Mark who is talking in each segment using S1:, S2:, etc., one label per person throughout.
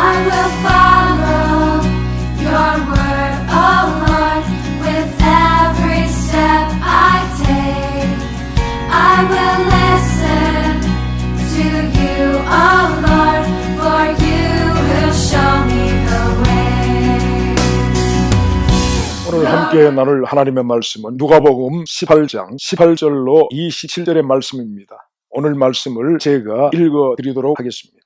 S1: I will follow your word, oh Lord, with every step I take. I will listen to you, oh Lord, for you will show me the way.
S2: 오늘 함께 나눌 하나님의 말씀은 누가복음 18장 18절로 27절의 말씀입니다. 오늘 말씀을 제가 읽어드리도록 하겠습니다.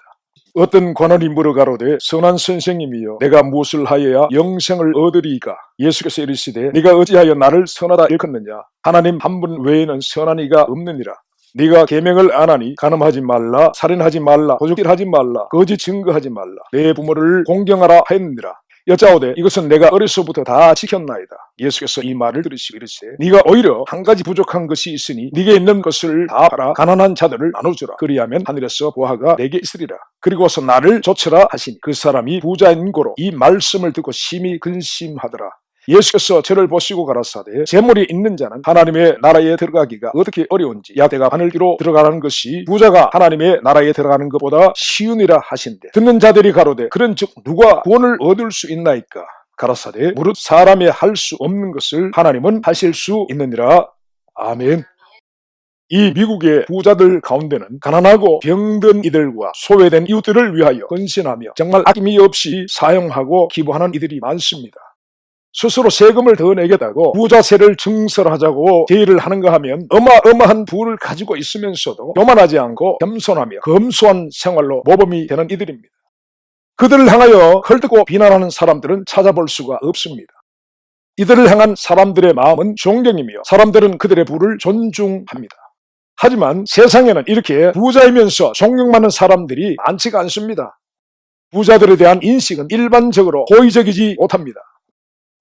S2: 어떤 관원이 물어가로되 선한 선생님이여 내가 무엇을 하여야 영생을 얻으리이까? 예수께서 이르시되 네가 어찌하여 나를 선하다 일컫느냐? 하나님 한 분 외에는 선한 이가 없느니라. 네가 계명을 안 하니 간음하지 말라, 살인하지 말라, 도둑질하지 말라, 거짓 증거하지 말라, 내 부모를 공경하라 하였느니라. 여짜오되 이것은 내가 어려서부터 다 지켰나이다. 예수께서 이 말을 들으시고 이르시되 네가 오히려 한 가지 부족한 것이 있으니 네게 있는 것을 다 팔아 가난한 자들을 나눠주라. 그리하면 하늘에서 보화가 내게 있으리라. 그리고서 나를 좇으라 하시니 그 사람이 부자인 고로 이 말씀을 듣고 심히 근심하더라. 예수께서 저를 보시고 가라사대 재물이 있는 자는 하나님의 나라에 들어가기가 어떻게 어려운지 야대가 바늘기로 들어가는 것이 부자가 하나님의 나라에 들어가는 것보다 쉬우니라 하신대. 듣는 자들이 가로되 그런즉 누가 구원을 얻을 수 있나이까? 가라사대 무릇 사람이 할 수 없는 것을 하나님은 하실 수 있느니라. 아멘. 이 미국의 부자들 가운데는 가난하고 병든 이들과 소외된 이웃들을 위하여 헌신하며 정말 아낌이 없이 사용하고 기부하는 이들이 많습니다. 스스로 세금을 더 내겠다고 부자세를 증설하자고 제의를 하는가 하면 어마어마한 부를 가지고 있으면서도 교만하지 않고 겸손하며 검소한 생활로 모범이 되는 이들입니다. 그들을 향하여 헐뜯고 비난하는 사람들은 찾아볼 수가 없습니다. 이들을 향한 사람들의 마음은 존경이며 사람들은 그들의 부를 존중합니다. 하지만 세상에는 이렇게 부자이면서 존경받는 사람들이 많지가 않습니다. 부자들에 대한 인식은 일반적으로 호의적이지 못합니다.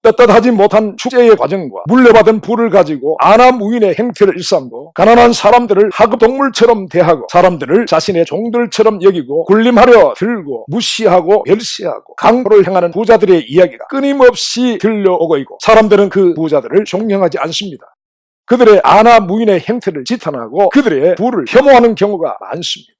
S2: 떳떳하지 못한 축제의 과정과 물려받은 부를 가지고 안하무인의 행태를 일삼고 가난한 사람들을 하급동물처럼 대하고 사람들을 자신의 종들처럼 여기고 군림하려 들고 무시하고 멸시하고 강도를 향하는 부자들의 이야기가 끊임없이 들려오고 있고 사람들은 그 부자들을 존경하지 않습니다. 그들의 안하무인의 행태를 지탄하고 그들의 부를 혐오하는 경우가 많습니다.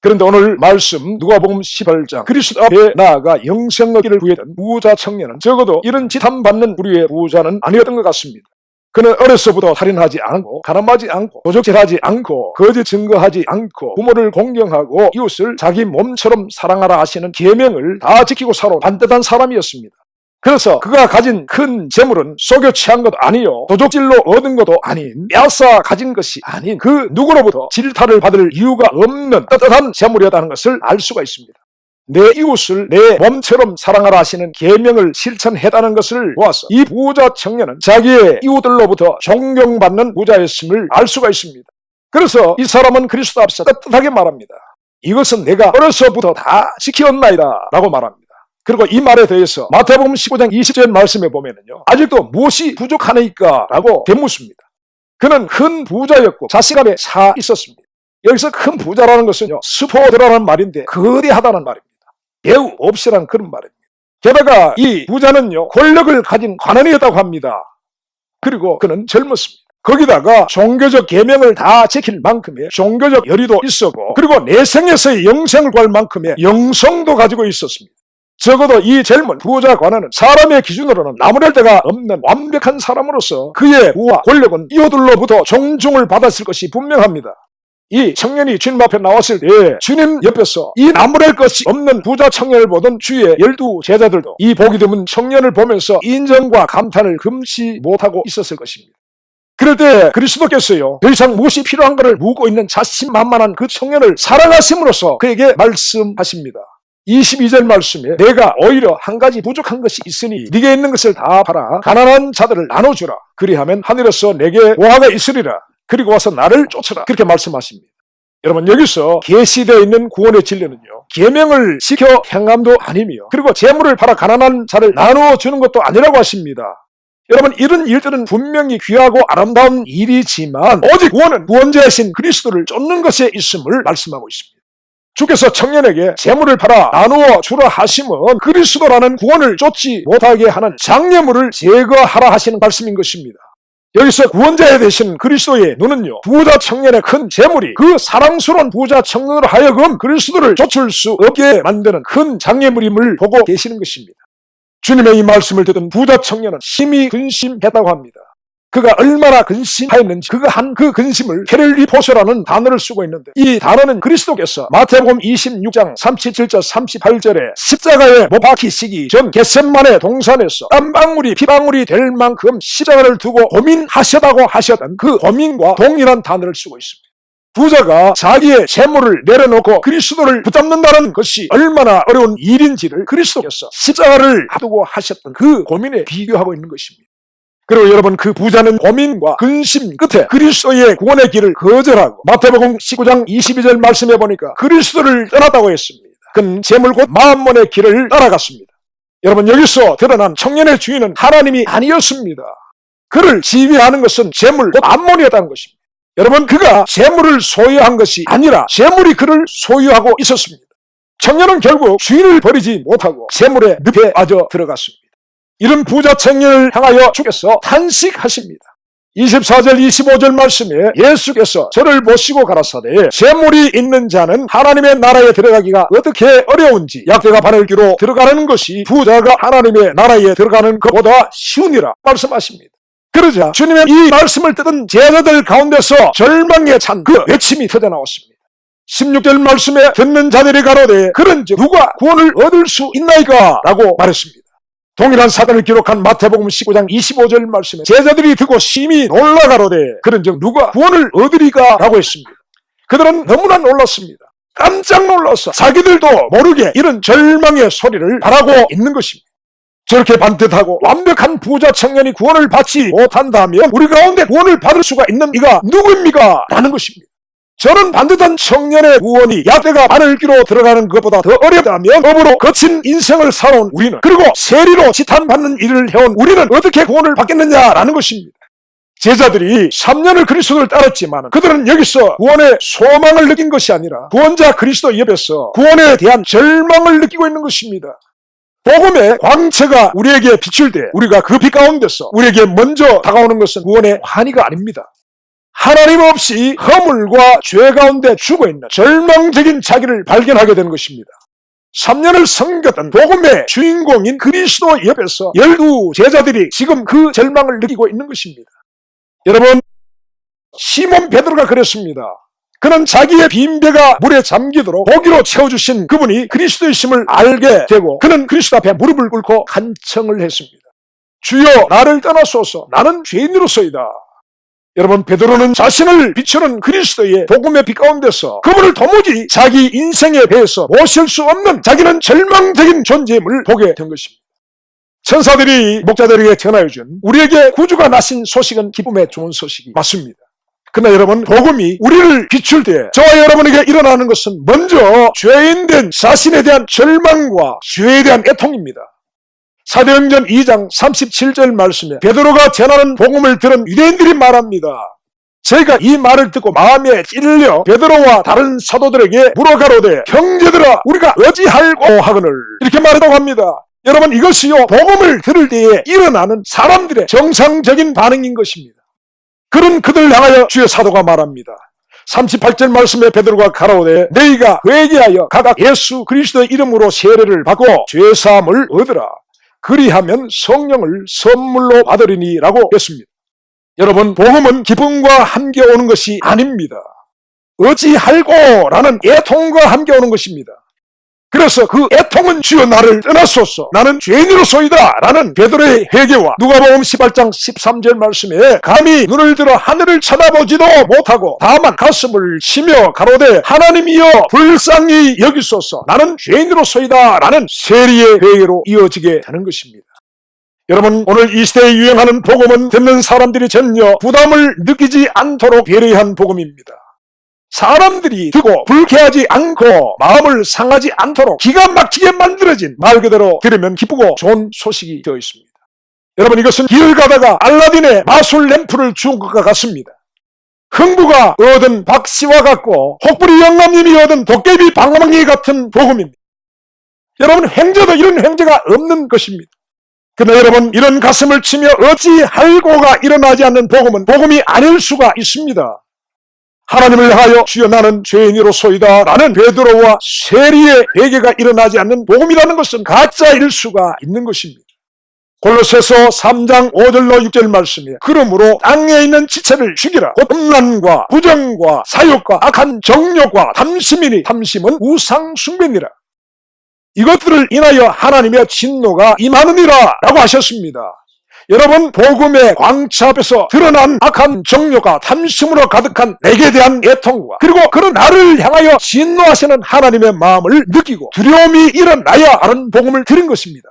S2: 그런데 오늘 말씀 누가복음 18장 그리스도 앞에 나아가 영생 얻기를 구했던 부자 청년은 적어도 이런 지탄받는 부류의 부자는 아니었던 것 같습니다. 그는 어려서부터 살인하지 않고 가늠하지 않고 도적질하지 않고 거짓 증거하지 않고 부모를 공경하고 이웃을 자기 몸처럼 사랑하라 하시는 계명을 다 지키고 살아온 반듯한 사람이었습니다. 그래서 그가 가진 큰 재물은 속여 취한 것도 아니요 도적질로 얻은 것도 아닌 빼앗아 가진 것이 아닌 그 누구로부터 질타를 받을 이유가 없는 떳떳한 재물이었다는 것을 알 수가 있습니다. 내 이웃을 내 몸처럼 사랑하라 하시는 계명을 실천했다는 것을 보아서 이 부자 청년은 자기의 이웃들로부터 존경받는 부자였음을 알 수가 있습니다. 그래서 이 사람은 그리스도 앞에서 떳떳하게 말합니다. 이것은 내가 어려서부터 다 지켰나이다 라고 말합니다. 그리고 이 말에 대해서 마태복음 15장 20절 말씀에 보면은요, 아직도 무엇이 부족하니까 라고 되묻습니다. 그는 큰 부자였고 자신감에 차 있었습니다. 여기서 큰 부자라는 것은요, 스포드라는 말인데 거대하다는 말입니다. 배우 없이라는 그런 말입니다. 게다가 이 부자는요, 권력을 가진 관원이었다고 합니다. 그리고 그는 젊었습니다. 거기다가 종교적 계명을 다 지킬 만큼의 종교적 열의도 있었고 그리고 내생에서의 영생을 구할 만큼의 영성도 가지고 있었습니다. 적어도 이 젊은 부자 관원은 사람의 기준으로는 나무랄 데가 없는 완벽한 사람으로서 그의 부와 권력은 이웃들로부터 존중을 받았을 것이 분명합니다. 이 청년이 주님 앞에 나왔을 때 주님 옆에서 이 나무랄 것이 없는 부자 청년을 보던 주의 12 제자들도 이 복이 드문 청년을 보면서 인정과 감탄을 금치 못하고 있었을 것입니다. 그럴 때 그리스도께서요, 더 이상 무엇이 필요한가를 묻고 있는 자신만만한 그 청년을 사랑하심으로써 그에게 말씀하십니다. 22절 말씀에 내가 오히려 한 가지 부족한 것이 있으니 네게 있는 것을 다 팔아 가난한 자들을 나눠주라. 그리하면 하늘에서 내게 보화가 있으리라. 그리고 와서 나를 쫓으라. 그렇게 말씀하십니다. 여러분, 여기서 계시되어 있는 구원의 진리는요, 계명을 지켜 행함도 아니며 그리고 재물을 팔아 가난한 자를 나눠주는 것도 아니라고 하십니다. 여러분, 이런 일들은 분명히 귀하고 아름다운 일이지만 오직 구원은 구원자이신 그리스도를 쫓는 것에 있음을 말씀하고 있습니다. 주께서 청년에게 재물을 팔아 나누어 주라 하심은 그리스도라는 구원을 쫓지 못하게 하는 장애물을 제거하라 하시는 말씀인 것입니다. 여기서 구원자에 되신 그리스도의 눈은요, 부자 청년의 큰 재물이 그 사랑스러운 부자 청년으로 하여금 그리스도를 좇을 수 없게 만드는 큰 장애물임을 보고 계시는 것입니다. 주님의 이 말씀을 듣던 부자 청년은 심히 근심했다고 합니다. 그가 얼마나 근심하였는지 그가 한 그 근심을 페를리포서라는 단어를 쓰고 있는데, 이 단어는 그리스도께서 마태복음 26장 37절 38절에 십자가에 못 박히시기 전 겟셋마네 동산에서 땀방울이 피방울이 될 만큼 십자가를 두고 고민하셨다고 하셨던 그 고민과 동일한 단어를 쓰고 있습니다. 부자가 자기의 재물을 내려놓고 그리스도를 붙잡는다는 것이 얼마나 어려운 일인지를 그리스도께서 십자가를 앞두고 하셨던 그 고민에 비교하고 있는 것입니다. 그리고 여러분, 그 부자는 고민과 근심 끝에 그리스도의 구원의 길을 거절하고 마태복음 19장 22절 말씀해 보니까 그리스도를 떠났다고 했습니다. 그는 재물 곧 만몬의 길을 따라갔습니다. 여러분, 여기서 드러난 청년의 주인은 하나님이 아니었습니다. 그를 지휘하는 것은 재물 곧 만몬이었다는 것입니다. 여러분, 그가 재물을 소유한 것이 아니라 재물이 그를 소유하고 있었습니다. 청년은 결국 주인을 버리지 못하고 재물의 늪에 빠져 들어갔습니다. 이런 부자 청년을 향하여 주께서 탄식하십니다. 24절 25절 말씀에 예수께서 저를 모시고 가라사대 재물이 있는 자는 하나님의 나라에 들어가기가 어떻게 어려운지 약대가 바늘 귀로 들어가는 것이 부자가 하나님의 나라에 들어가는 것보다 쉬우니라 말씀하십니다. 그러자 주님의 이 말씀을 듣은 제자들 가운데서 절망에 찬 그 외침이 터져나왔습니다. 16절 말씀에 듣는 자들이 가로되 그런즉 누가 구원을 얻을 수 있나이까? 라고 말했습니다. 동일한 사건을 기록한 마태복음 19장 25절 말씀에 제자들이 듣고 심히 놀라가로되 그런즉 누가 구원을 얻으리까? 라고 했습니다. 그들은 너무나 놀랐습니다. 깜짝 놀라서 자기들도 모르게 이런 절망의 소리를 바라고 있는 것입니다. 저렇게 반듯하고 완벽한 부자 청년이 구원을 받지 못한다면 우리 가운데 구원을 받을 수가 있는 이가 누구입니까? 라는 것입니다. 저는 반듯한 청년의 구원이 약대가 바늘귀로 들어가는 것보다 더 어렵다면 법으로 거친 인생을 살아온 우리는, 그리고 세리로 지탄받는 일을 해온 우리는 어떻게 구원을 받겠느냐라는 것입니다. 제자들이 3년을 그리스도를 따랐지만 그들은 여기서 구원의 소망을 느낀 것이 아니라 구원자 그리스도 옆에서 구원에 대한 절망을 느끼고 있는 것입니다. 복음의 광채가 우리에게 비출 때 우리가 그 빛 가운데서 우리에게 먼저 다가오는 것은 구원의 환희가 아닙니다. 하나님 없이 허물과 죄 가운데 죽어있는 절망적인 자기를 발견하게 되는 것입니다. 3년을 섬겼던 복음의 주인공인 그리스도 옆에서 12 제자들이 지금 그 절망을 느끼고 있는 것입니다. 여러분, 시몬 베드로가 그랬습니다. 그는 자기의 빈배가 물에 잠기도록 고기로 채워주신 그분이 그리스도이심을 알게 되고 그는 그리스도 앞에 무릎을 꿇고 간청을 했습니다. 주여, 나를 떠나소서, 나는 죄인으로서이다. 여러분, 베드로는 자신을 비추는 그리스도의 복음의 빛 가운데서 그분을 도무지 자기 인생에 대해서 모실 수 없는 자기는 절망적인 존재임을 보게 된 것입니다. 천사들이 목자들에게 전하여준 우리에게 구주가 나신 소식은 기쁨의 좋은 소식이 맞습니다. 그러나 여러분, 복음이 우리를 비출 때 저와 여러분에게 일어나는 것은 먼저 죄인된 자신에 대한 절망과 죄에 대한 애통입니다. 사도행전 2장 37절 말씀에 베드로가 전하는 복음을 들은 유대인들이 말합니다. 저희가 이 말을 듣고 마음에 찔려 베드로와 다른 사도들에게 물어가로되 형제들아 우리가 어찌할꼬 하거늘 이렇게 말했다고 합니다. 여러분, 이것이요 복음을 들을 때에 일어나는 사람들의 정상적인 반응인 것입니다. 그런 그들을 향하여 주의 사도가 말합니다. 38절 말씀에 베드로가 가라오되 너희가 회개하여 각각 예수 그리스도의 이름으로 세례를 받고 죄사함을 얻으라. 그리하면 성령을 선물로 받으리니 라고 했습니다. 여러분, 복음은 기쁨과 함께 오는 것이 아닙니다. 어찌할꼬 라는 애통과 함께 오는 것입니다. 그래서 그 애통은 주여 나를 떠나소서 나는 죄인으로소이다 라는 베드로의 회개와 누가복음 18장 13절 말씀에 감히 눈을 들어 하늘을 쳐다보지도 못하고 다만 가슴을 치며 가로되 하나님이여 불쌍히 여기소서 나는 죄인으로소이다 라는 세리의 회개로 이어지게 되는 것입니다. 여러분, 오늘 이 시대에 유행하는 복음은 듣는 사람들이 전혀 부담을 느끼지 않도록 배려한 복음입니다. 사람들이 듣고 불쾌하지 않고 마음을 상하지 않도록 기가 막히게 만들어진 말 그대로 들으면 기쁘고 좋은 소식이 되어 있습니다. 여러분, 이것은 길을 가다가 알라딘의 마술 램프를 주운 것과 같습니다. 흥부가 얻은 박씨와 같고 혹부리 영감님이 얻은 도깨비 방망이 같은 복음입니다. 여러분, 횡재도 이런 횡재가 없는 것입니다. 그러나 여러분, 이런 가슴을 치며 어찌 할고가 일어나지 않는 복음은 복음이 아닐 수가 있습니다. 하나님을 향하여 주여 나는 죄인이로소이다 라는 베드로와 세리의 회개가 일어나지 않는 복음이라는 것은 가짜일 수가 있는 것입니다. 골로새서 3장 5절로 6절 말씀에 그러므로 땅에 있는 지체를 죽이라. 곧 음란과 부정과 사욕과 악한 정욕과 탐심이니 탐심은 우상 숭배니라. 이것들을 인하여 하나님의 진노가 임하느니라 라고 하셨습니다. 여러분, 복음의 광채 앞에서 드러난 악한 정욕과 탐심으로 가득한 내게 대한 애통과 그리고 그런 나를 향하여 진노하시는 하나님의 마음을 느끼고 두려움이 일어나야 하는 복음을 들은 것입니다.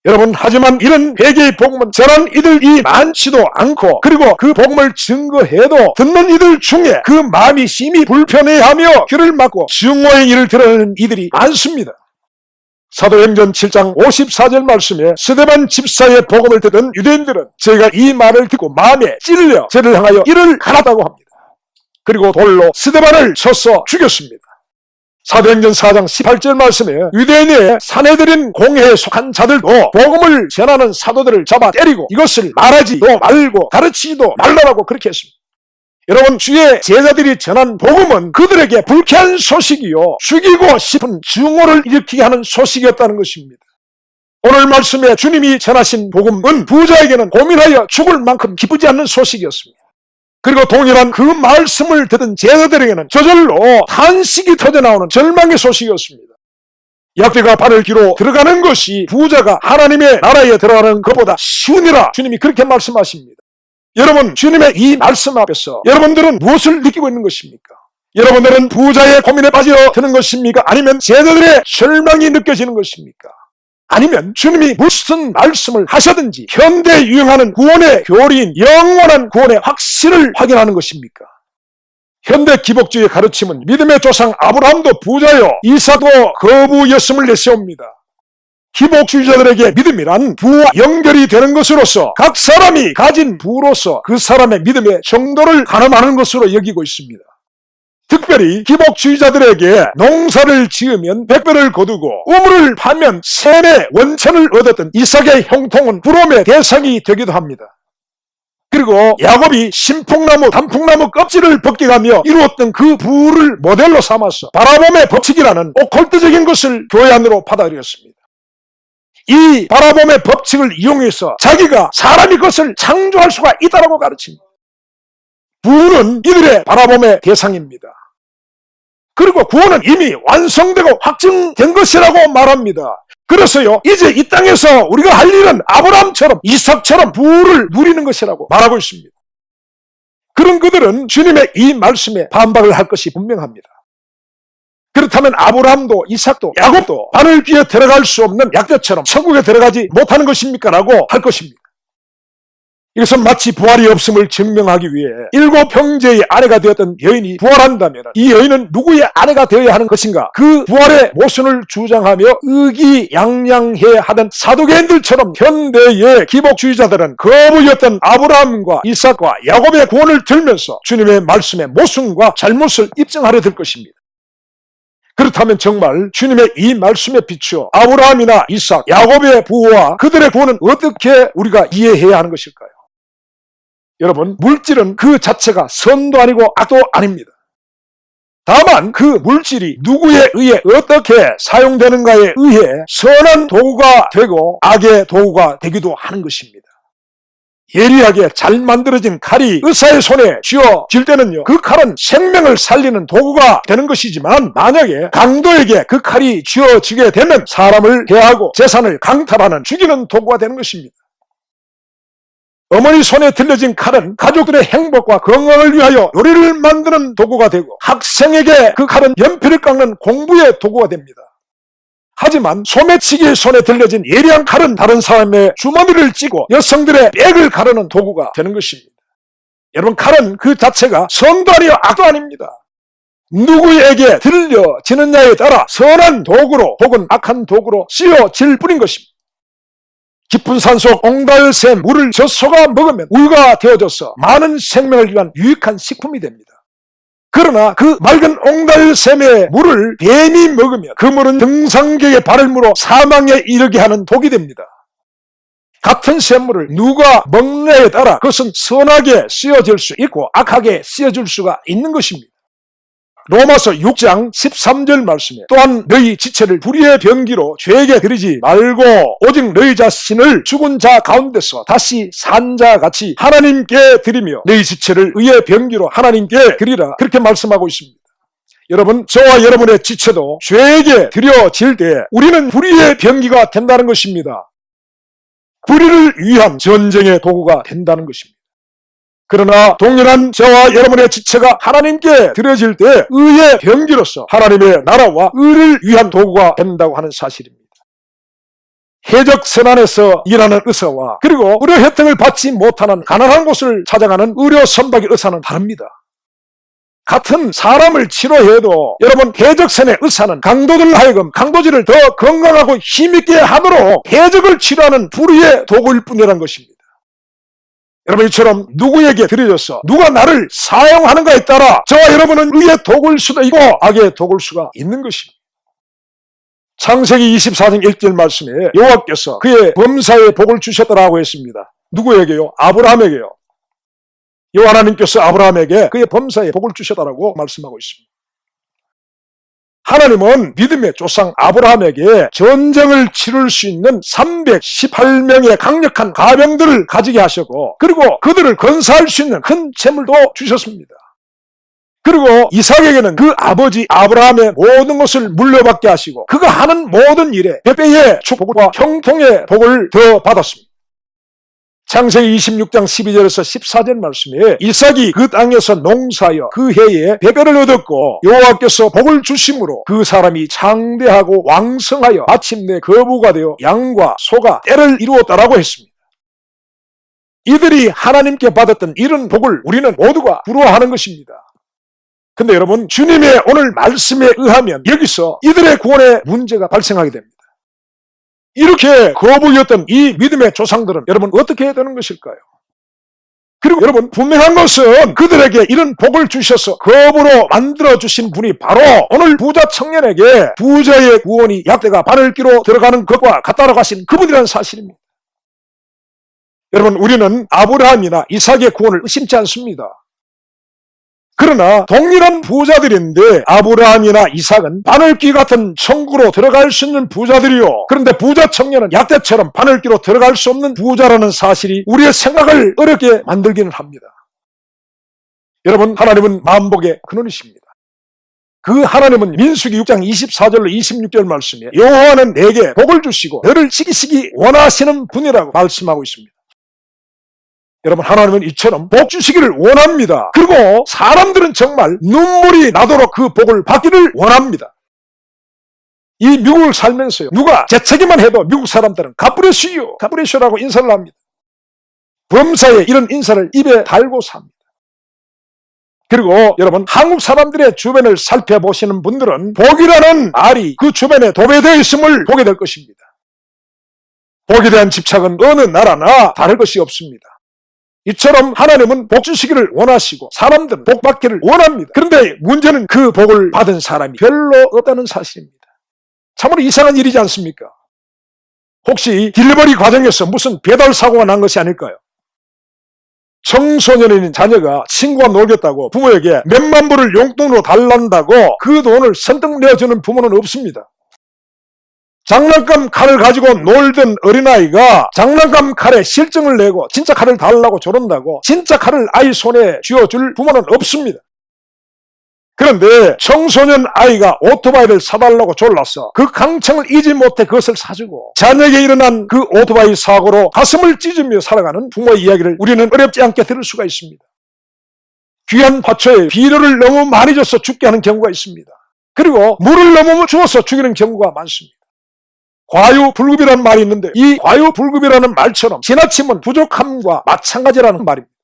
S2: 여러분, 하지만 이런 회개의 복음은 저런 이들이 많지도 않고 그리고 그 복음을 증거해도 듣는 이들 중에 그 마음이 심히 불편해하며 귀를 막고 증오의 일을 드러내는 이들이 많습니다. 사도행전 7장 54절 말씀에 스데반 집사의 복음을 듣은 유대인들은 저희가 이 말을 듣고 마음에 찔려 저를 향하여 이를 갈았다고 합니다. 그리고 돌로 스데반을 쳐서 죽였습니다. 사도행전 4장 18절 말씀에 유대인의 사내들인 공회에 속한 자들도 복음을 전하는 사도들을 잡아 때리고 이것을 말하지도 말고 가르치지도 말라라고 그렇게 했습니다. 여러분, 주의 제자들이 전한 복음은 그들에게 불쾌한 소식이요 죽이고 싶은 증오를 일으키게 하는 소식이었다는 것입니다. 오늘 말씀에 주님이 전하신 복음은 부자에게는 고민하여 죽을 만큼 기쁘지 않는 소식이었습니다. 그리고 동일한 그 말씀을 듣은 제자들에게는 저절로 탄식이 터져나오는 절망의 소식이었습니다. 약대가 발을 뒤로 들어가는 것이 부자가 하나님의 나라에 들어가는 것보다 쉬우니라 주님이 그렇게 말씀하십니다. 여러분, 주님의 이 말씀 앞에서 여러분들은 무엇을 느끼고 있는 것입니까? 여러분들은 부자의 고민에 빠져드는 것입니까? 아니면 제자들의 절망이 느껴지는 것입니까? 아니면 주님이 무슨 말씀을 하셔든지 현대에 유행하는 구원의 교리인 영원한 구원의 확실을 확인하는 것입니까? 현대 기복주의의 가르침은 믿음의 조상 아브라함도 부자요 이삭도 거부였음을 내세웁니다. 기복주의자들에게 믿음이란 부와 연결이 되는 것으로서 각 사람이 가진 부로서 그 사람의 믿음의 정도를 가늠하는 것으로 여기고 있습니다. 특별히 기복주의자들에게 농사를 지으면 백배를 거두고 우물을 파면 셈의 원천을 얻었던 이삭의 형통은 부러움의 대상이 되기도 합니다. 그리고 야곱이 신풍나무, 단풍나무 껍질을 벗겨가며 이루었던 그 부를 모델로 삼아서 바라봄의 법칙이라는 오컬트적인 것을 교회 안으로 받아들였습니다. 이 바라봄의 법칙을 이용해서 자기가 사람이 그것을 창조할 수가 있다고 가르칩니다. 부는 이들의 바라봄의 대상입니다. 그리고 구원은 이미 완성되고 확증된 것이라고 말합니다. 그래서요, 이제 이 땅에서 우리가 할 일은 아브라함처럼 이삭처럼 부를 누리는 것이라고 말하고 있습니다. 그런 그들은 주님의 이 말씀에 반박을 할 것이 분명합니다. 그렇다면 아브라함도 이삭도 야곱도 바늘 귀에 들어갈 수 없는 약대처럼 천국에 들어가지 못하는 것입니까? 라고 할 것입니다. 이것은 마치 부활이 없음을 증명하기 위해 7 형제의 아내가 되었던 여인이 부활한다면 이 여인은 누구의 아내가 되어야 하는 것인가? 그 부활의 모순을 주장하며 의기양양해 하던 사두개인들처럼 현대의 기복주의자들은 거부였던 아브라함과 이삭과 야곱의 구원을 들면서 주님의 말씀의 모순과 잘못을 입증하려 들 것입니다. 그렇다면 정말 주님의 이 말씀에 비추어 아브라함이나 이삭, 야곱의 부와 그들의 구원은 어떻게 우리가 이해해야 하는 것일까요? 여러분, 물질은 그 자체가 선도 아니고 악도 아닙니다. 다만 그 물질이 누구에 의해 어떻게 사용되는가에 의해 선한 도구가 되고 악의 도구가 되기도 하는 것입니다. 예리하게 잘 만들어진 칼이 의사의 손에 쥐어질 때는요, 그 칼은 생명을 살리는 도구가 되는 것이지만 만약에 강도에게 그 칼이 쥐어지게 되면 사람을 해하고 재산을 강탈하는 죽이는 도구가 되는 것입니다. 어머니 손에 들려진 칼은 가족들의 행복과 건강을 위하여 요리를 만드는 도구가 되고 학생에게 그 칼은 연필을 깎는 공부의 도구가 됩니다. 하지만 소매치기의 손에 들려진 예리한 칼은 다른 사람의 주머니를 찌고 여성들의 백을 가르는 도구가 되는 것입니다. 여러분, 칼은 그 자체가 선도 아니요 악도 아닙니다. 누구에게 들려지느냐에 따라 선한 도구로 혹은 악한 도구로 쓰여질 뿐인 것입니다. 깊은 산속 옹달새 물을 젖소가 먹으면 우유가 되어져서 많은 생명을 위한 유익한 식품이 됩니다. 그러나 그 맑은 옹달샘의 물을 뱀이 먹으면 그 물은 등산객의 발을 물어 사망에 이르게 하는 독이 됩니다. 같은 샘물을 누가 먹느냐에 따라 그것은 선하게 쓰여질 수 있고 악하게 쓰여질 수가 있는 것입니다. 로마서 6장 13절 말씀에 또한 너희 지체를 불의의 병기로 죄에게 드리지 말고 오직 너희 자신을 죽은 자 가운데서 다시 산 자 같이 하나님께 드리며 너희 지체를 의의 병기로 하나님께 드리라, 그렇게 말씀하고 있습니다. 여러분, 저와 여러분의 지체도 죄에게 드려질 때 우리는 불의의 병기가 된다는 것입니다. 불의를 위한 전쟁의 도구가 된다는 것입니다. 그러나 동일한 저와 여러분의 지체가 하나님께 드려질 때 의의 병기로서 하나님의 나라와 의를 위한 도구가 된다고 하는 사실입니다. 해적선안에서 일하는 의사와 그리고 의료 혜택을 받지 못하는 가난한 곳을 찾아가는 의료 선박의 의사는 다릅니다. 같은 사람을 치료해도 여러분, 해적선의 의사는 강도들 하여금 강도질을 더 건강하고 힘있게 하도록 해적을 치료하는 불의의 도구일 뿐이라는 것입니다. 여러분, 이처럼 누구에게 드려져서 누가 나를 사용하는가에 따라 저와 여러분은 의의 도구일 수도 있고 악의 도구일 수가 있는 것입니다. 창세기 24장 1절 말씀에 여호와께서 그의 범사에 복을 주셨다라고 했습니다. 누구에게요? 아브라함에게요. 여호와 하나님께서 아브라함에게 그의 범사에 복을 주셨다라고 말씀하고 있습니다. 하나님은 믿음의 조상 아브라함에게 전쟁을 치를 수 있는 318명의 강력한 가병들을 가지게 하셨고 그리고 그들을 건사할 수 있는 큰 재물도 주셨습니다. 그리고 이삭에게는 그 아버지 아브라함의 모든 것을 물려받게 하시고 그가 하는 모든 일에 백배의 축복과 형통의 복을 더 받았습니다. 창세기 26장 12절에서 14절 말씀에 이삭이 그 땅에서 농사하여 그 해에 배배를 얻었고 여호와께서 복을 주심으로 그 사람이 장대하고 왕성하여 마침내 거부가 되어 양과 소가 떼를 이루었다라고 했습니다. 이들이 하나님께 받았던 이런 복을 우리는 모두가 부러워하는 것입니다. 근데 여러분, 주님의 오늘 말씀에 의하면 여기서 이들의 구원에 문제가 발생하게 됩니다. 이렇게 거부였던 이 믿음의 조상들은 여러분 어떻게 해야 되는 것일까요? 그리고 여러분, 분명한 것은 그들에게 이런 복을 주셔서 거부로 만들어주신 분이 바로 오늘 부자 청년에게 부자의 구원이 약대가 바늘기로 들어가는 것과 같다라고 하신 그분이라는 사실입니다. 여러분, 우리는 아브라함이나 이삭의 구원을 의심치 않습니다. 그러나 동일한 부자들인데 아브라함이나 이삭은 바늘귀 같은 천국으로 들어갈 수 있는 부자들이요, 그런데 부자 청년은 약대처럼 바늘귀로 들어갈 수 없는 부자라는 사실이 우리의 생각을 어렵게 만들기는 합니다. 여러분, 하나님은 만복의 근원이십니다. 그 하나님은 민수기 6장 24절로 26절 말씀에 여호와는 내게 복을 주시고 너를 지키시기 원하시는 분이라고 말씀하고 있습니다. 여러분, 하나님은 이처럼 복 주시기를 원합니다. 그리고 사람들은 정말 눈물이 나도록 그 복을 받기를 원합니다. 이 미국을 살면서요, 누가 재채기만 해도 미국 사람들은 가브레슈요, 가브레슈라고 인사를 합니다. 범사에 이런 인사를 입에 달고 삽니다. 그리고 여러분, 한국 사람들의 주변을 살펴보시는 분들은 복이라는 말이 그 주변에 도배되어 있음을 보게 될 것입니다. 복에 대한 집착은 어느 나라나 다를 것이 없습니다. 이처럼 하나님은 복 주시기를 원하시고 사람들은 복 받기를 원합니다. 그런데 문제는 그 복을 받은 사람이 별로 없다는 사실입니다. 참으로 이상한 일이지 않습니까? 혹시 딜리버리 과정에서 무슨 배달 사고가 난 것이 아닐까요? 청소년인 자녀가 친구와 놀겠다고 부모에게 몇만 불을 용돈으로 달란다고 그 돈을 선뜻 내어주는 부모는 없습니다. 장난감 칼을 가지고 놀던 어린아이가 장난감 칼에 실증을 내고 진짜 칼을 달라고 조른다고 진짜 칼을 아이 손에 쥐어줄 부모는 없습니다. 그런데 청소년 아이가 오토바이를 사달라고 졸라서 그 강청을 잊지 못해 그것을 사주고 자녀에게 일어난 그 오토바이 사고로 가슴을 찢으며 살아가는 부모의 이야기를 우리는 어렵지 않게 들을 수가 있습니다. 귀한 화초에 비료를 너무 많이 줘서 죽게 하는 경우가 있습니다. 그리고 물을 너무 주어서 죽이는 경우가 많습니다. 과유불급이라는 말이 있는데 이 과유불급이라는 말처럼 지나치면 부족함과 마찬가지라는 말입니다.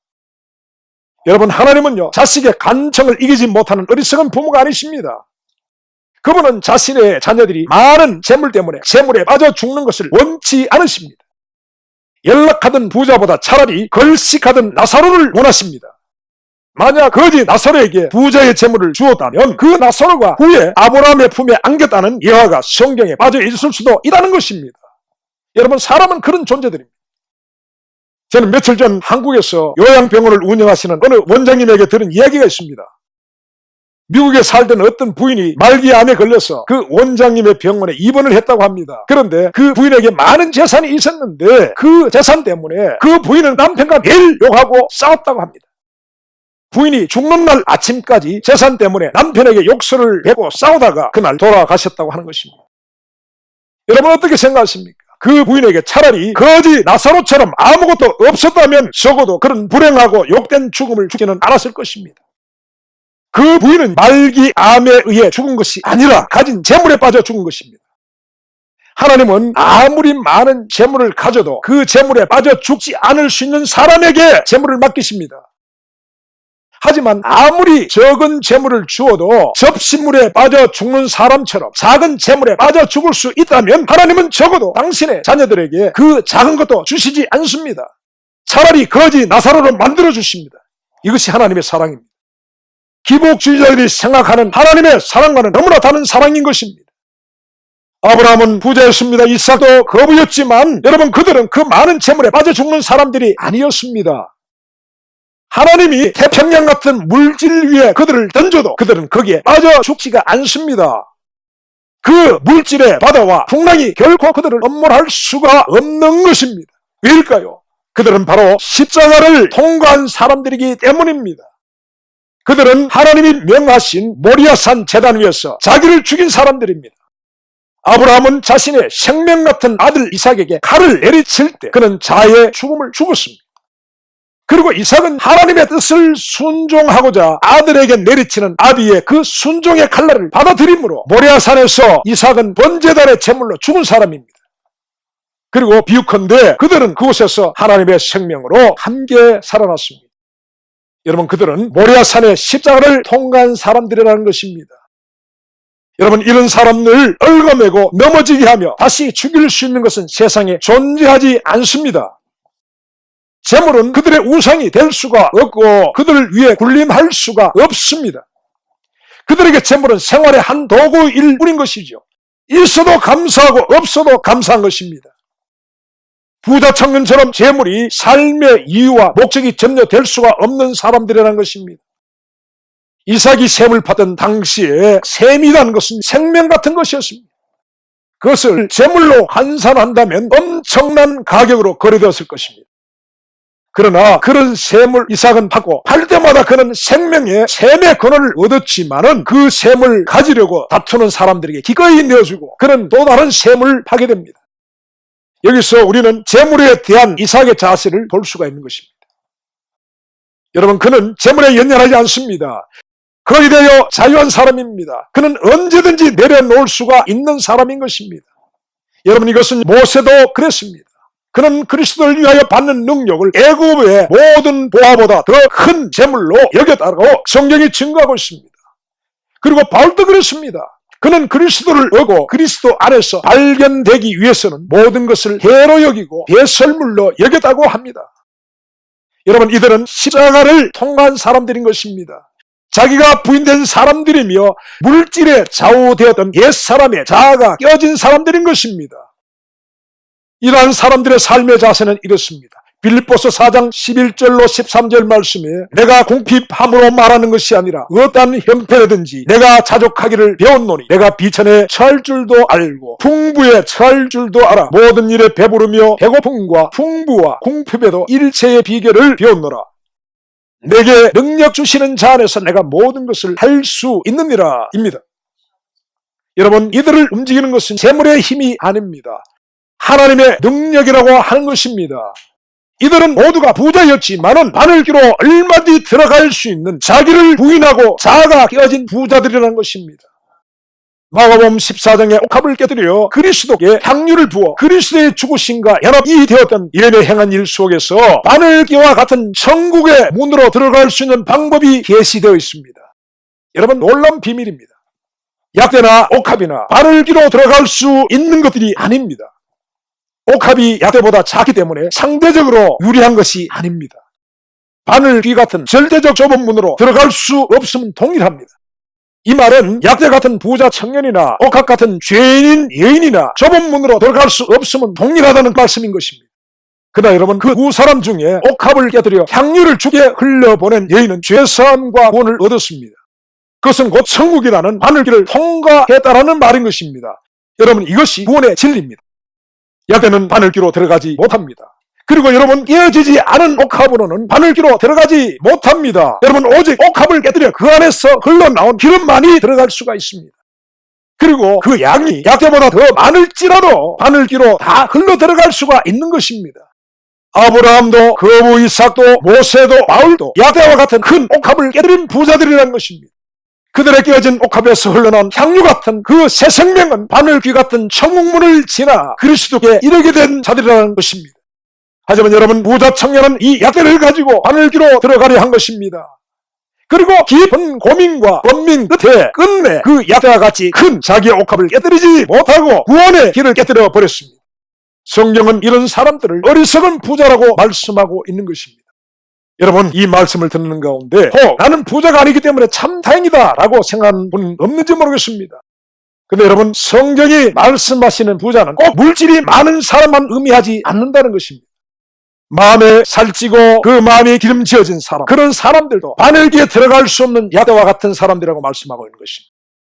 S2: 여러분, 하나님은요, 자식의 간청을 이기지 못하는 어리석은 부모가 아니십니다. 그분은 자신의 자녀들이 많은 재물 때문에 재물에 빠져 죽는 것을 원치 않으십니다. 연락하던 부자보다 차라리 걸식하던 나사로를 원하십니다. 만약 거지 나사로에게 부자의 재물을 주었다면 그 나사로가 후에 아브라함의 품에 안겼다는 예화가 성경에 빠져 있을 수도 있다는 것입니다. 여러분, 사람은 그런 존재들입니다. 저는 며칠 전 한국에서 요양병원을 운영하시는 어느 원장님에게 들은 이야기가 있습니다. 미국에 살던 어떤 부인이 말기암에 걸려서 그 원장님의 병원에 입원을 했다고 합니다. 그런데 그 부인에게 많은 재산이 있었는데 그 재산 때문에 그 부인은 남편과 매일 욕하고 싸웠다고 합니다. 부인이 죽는 날 아침까지 재산 때문에 남편에게 욕설을 하고 싸우다가 그날 돌아가셨다고 하는 것입니다. 여러분 어떻게 생각하십니까? 그 부인에게 차라리 거지 나사로처럼 아무것도 없었다면 적어도 그런 불행하고 욕된 죽음을 죽지는 않았을 것입니다. 그 부인은 말기암에 의해 죽은 것이 아니라 가진 재물에 빠져 죽은 것입니다. 하나님은 아무리 많은 재물을 가져도 그 재물에 빠져 죽지 않을 수 있는 사람에게 재물을 맡기십니다. 하지만 아무리 적은 재물을 주어도 접시물에 빠져 죽는 사람처럼 작은 재물에 빠져 죽을 수 있다면 하나님은 적어도 당신의 자녀들에게 그 작은 것도 주시지 않습니다. 차라리 거지 나사로를 만들어 주십니다. 이것이 하나님의 사랑입니다. 기복주의자들이 생각하는 하나님의 사랑과는 너무나 다른 사랑인 것입니다. 아브라함은 부자였습니다. 이삭도 거부였지만 여러분 그들은 그 많은 재물에 빠져 죽는 사람들이 아니었습니다. 하나님이 태평양 같은 물질 위에 그들을 던져도 그들은 거기에 빠져 죽지가 않습니다. 그 물질의 바다와 풍랑이 결코 그들을 엄몰할 수가 없는 것입니다. 왜일까요? 그들은 바로 십자가를 통과한 사람들이기 때문입니다. 그들은 하나님이 명하신 모리아산 제단 위에서 자기를 죽인 사람들입니다. 아브라함은 자신의 생명 같은 아들 이삭에게 칼을 내리칠 때 그는 자의 죽음을 죽었습니다. 그리고 이삭은 하나님의 뜻을 순종하고자 아들에게 내리치는 아비의 그 순종의 칼날을 받아들이므로 모리아산에서 이삭은 번제단의 제물로 죽은 사람입니다. 그리고 비유컨대 그들은 그곳에서 하나님의 생명으로 함께 살아났습니다. 여러분 그들은 모리아산의 십자가를 통과한 사람들이라는 것입니다. 여러분 이런 사람을 얽어매고 넘어지게 하며 다시 죽일 수 있는 것은 세상에 존재하지 않습니다. 재물은 그들의 우상이 될 수가 없고 그들을 위해 군림할 수가 없습니다. 그들에게 재물은 생활의 한 도구일 뿐인 것이죠. 있어도 감사하고 없어도 감사한 것입니다. 부자 청년처럼 재물이 삶의 이유와 목적이 전혀 될 수가 없는 사람들이라는 것입니다. 이삭이 셈을 받던 당시에 셈이라는 것은 생명 같은 것이었습니다. 그것을 재물로 환산한다면 엄청난 가격으로 거래되었을 것입니다. 그러나 그런 셈을 이삭은 받고 팔 때마다 그는 생명의 셈의 권한을 얻었지만은 그 셈을 가지려고 다투는 사람들에게 기꺼이 내어주고 그는 또 다른 셈을 파게 됩니다. 여기서 우리는 재물에 대한 이삭의 자세를 볼 수가 있는 것입니다. 여러분 그는 재물에 연연하지 않습니다. 거의 되어 자유한 사람입니다. 그는 언제든지 내려놓을 수가 있는 사람인 것입니다. 여러분 이것은 모세도 그랬습니다. 그는 그리스도를 위하여 받는 능력을 애굽의 모든 보화보다 더 큰 재물로 여겼다고 성경이 증거하고 있습니다. 그리고 바울도 그렇습니다. 그는 그리스도를 얻고 그리스도 안에서 발견되기 위해서는 모든 것을 해로 여기고 배설물로 여겼다고 합니다. 여러분 이들은 십자가를 통과한 사람들인 것입니다. 자기가 부인된 사람들이며 물질에 좌우되었던 옛사람의 자아가 껴진 사람들인 것입니다. 이러한 사람들의 삶의 자세는 이렇습니다. 빌립보서 4장 11절로 13절 말씀에 내가 궁핍함으로 말하는 것이 아니라 어떠한 형편이든지 내가 자족하기를 배웠노니 내가 비천에 처할 줄도 알고 풍부에 처할 줄도 알아 모든 일에 배부르며 배고픔과 풍부와 궁핍에도 일체의 비결을 배웠노라. 내게 능력 주시는 자 안에서 내가 모든 것을 할 수 있느니라 입니다. 여러분 이들을 움직이는 것은 재물의 힘이 아닙니다. 하나님의 능력이라고 하는 것입니다. 이들은 모두가 부자였지만은 바늘기로 얼마든지 들어갈 수 있는 자기를 부인하고 자아가 깨어진 부자들이라는 것입니다. 마가복음 14장에 옥합을 깨뜨려 그리스도께 향유를 부어 그리스도의 죽으심과 연합이 되었던 예언의 행한 일 속에서 바늘기와 같은 천국의 문으로 들어갈 수 있는 방법이 계시되어 있습니다. 여러분 놀라운 비밀입니다. 약대나 옥합이나 바늘기로 들어갈 수 있는 것들이 아닙니다. 옥합이 약대보다 작기 때문에 상대적으로 유리한 것이 아닙니다. 바늘귀 같은 절대적 좁은 문으로 들어갈 수 없음은 동일합니다. 이 말은 약대 같은 부자 청년이나 옥합 같은 죄인인 여인이나 좁은 문으로 들어갈 수 없음은 동일하다는 말씀인 것입니다. 그러나 여러분, 그 두 사람 중에 옥합을 깨뜨려 향유를 죽게 흘려보낸 여인은 죄사함과 구원을 얻었습니다. 그것은 곧 천국이라는 바늘길을 통과했다라는 말인 것입니다. 여러분, 이것이 구원의 진리입니다. 야대는 바늘길로 들어가지 못합니다. 그리고 여러분, 깨어지지 않은 옥합으로는 바늘길로 들어가지 못합니다. 여러분, 오직 옥합을 깨뜨려 그 안에서 흘러나온 기름만이 들어갈 수가 있습니다. 그리고 그 양이 야대보다 더 많을지라도 바늘길로 다 흘러 들어갈 수가 있는 것입니다. 아브라함도 거부 이삭도 모세도 바울도 야대와 같은 큰 옥합을 깨뜨린 부자들이라는 것입니다. 그들의 깨어진 옥합에서 흘러나온 향유 같은 그 새 생명은 바늘귀 같은 천국문을 지나 그리스도께 이르게 된 자들이라는 것입니다. 하지만 여러분, 부자 청년은 이 야대를 가지고 바늘귀로 들어가려 한 것입니다. 그리고 깊은 고민과 번민 끝에 끝내 그 야대와 같이 큰 자기의 옥합을 깨뜨리지 못하고 구원의 길을 깨뜨려 버렸습니다. 성경은 이런 사람들을 어리석은 부자라고 말씀하고 있는 것입니다. 여러분, 이 말씀을 듣는 가운데 나는 부자가 아니기 때문에 참 다행이다 라고 생각하는 분 없는지 모르겠습니다. 근데 여러분, 성경이 말씀하시는 부자는 꼭 물질이 많은 사람만 의미하지 않는다는 것입니다. 마음에 살찌고 그 마음이 기름지어진 사람, 그런 사람들도 바늘기에 들어갈 수 없는 야대와 같은 사람들이라고 말씀하고 있는 것입니다.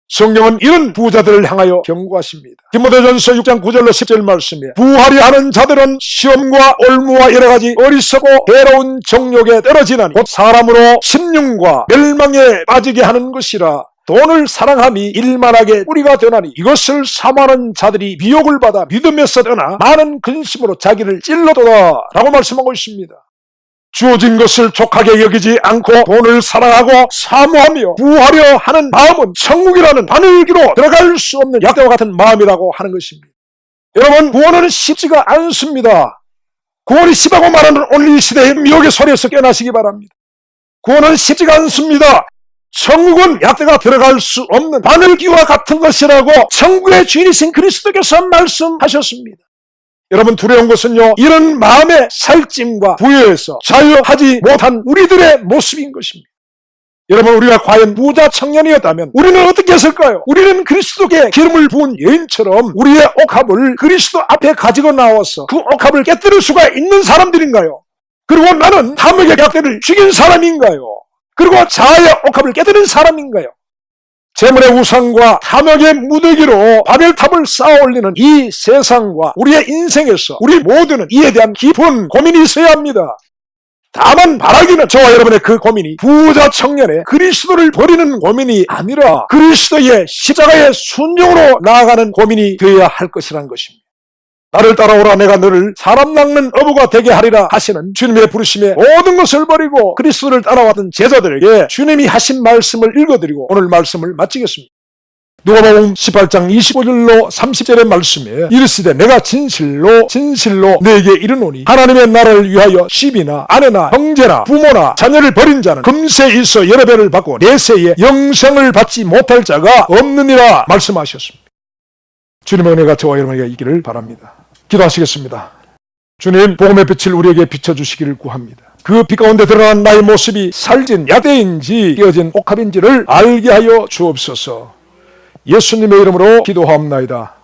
S2: 성경은 이런 부자들을 향하여 경고하십니다. 디모데전서 6장 9절로 10절 말씀에 부하리 하는 자들은 시험과 올무와 여러 가지 어리석고 해로운 정욕에 떨어지나니 곧 사람으로 심령과 멸망에 빠지게 하는 것이라. 돈을 사랑함이 일만하게 뿌리가 되나니 이것을 사모하는 자들이 미혹을 받아 믿음에서 떠나 많은 근심으로 자기를 찔러도다 라고 말씀하고 있습니다. 주어진 것을 족하게 여기지 않고 돈을 사랑하고 사모하며 부하려 하는 마음은 천국이라는 바늘기로 들어갈 수 없는 야대와 같은 마음이라고 하는 것입니다. 여러분, 구원은 쉽지가 않습니다. 구원이 쉽다고 말하는 오늘 이 시대의 미혹의 소리에서 깨어나시기 바랍니다. 구원은 쉽지가 않습니다. 천국은 야대가 들어갈 수 없는 바늘기와 같은 것이라고 천국의 주인이신 그리스도께서 말씀하셨습니다. 여러분, 두려운 것은요, 이런 마음의 살찜과 부여에서 자유하지 못한 우리들의 모습인 것입니다. 여러분, 우리가 과연 부자 청년이었다면 우리는 어떻게 했을까요? 우리는 그리스도께 기름을 부은 여인처럼 우리의 옥합을 그리스도 앞에 가지고 나와서 그 옥합을 깨뜨릴 수가 있는 사람들인가요? 그리고 나는 탐욕의 약대를 죽인 사람인가요? 그리고 자아의 옥합을 깨뜨린 사람인가요? 재물의 우상과 탐욕의 무더기로 바벨탑을 쌓아 올리는 이 세상과 우리의 인생에서 우리 모두는 이에 대한 깊은 고민이 있어야 합니다. 다만 바라기는 저와 여러분의 그 고민이 부자 청년의 그리스도를 버리는 고민이 아니라 그리스도의 십자가의 순종으로 나아가는 고민이 되어야 할 것이라는 것입니다. 나를 따라오라, 내가 너를 사람 낚는 어부가 되게 하리라 하시는 주님의 부르심에 모든 것을 버리고 그리스도를 따라왔던 제자들에게 주님이 하신 말씀을 읽어드리고 오늘 말씀을 마치겠습니다. 누가복음 18장 25절로 30절의 말씀에 이르시되 내가 진실로 너에게 이르노니 하나님의 나라를 위하여 집이나 아내나 형제나 부모나 자녀를 버린 자는 금세 있어 여러 배를 받고 내세에 영생을 받지 못할 자가 없느니라 말씀하셨습니다. 주님의 은혜가 저와 여러분에게 있기를 바랍니다. 기도하시겠습니다. 주님, 복음의 빛을 우리에게 비춰주시기를 구합니다. 그 빛 가운데 드러난 나의 모습이 살진 야대인지 깨어진 옥합인지를 알게 하여 주옵소서. 예수님의 이름으로 기도하옵나이다.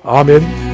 S2: 아멘.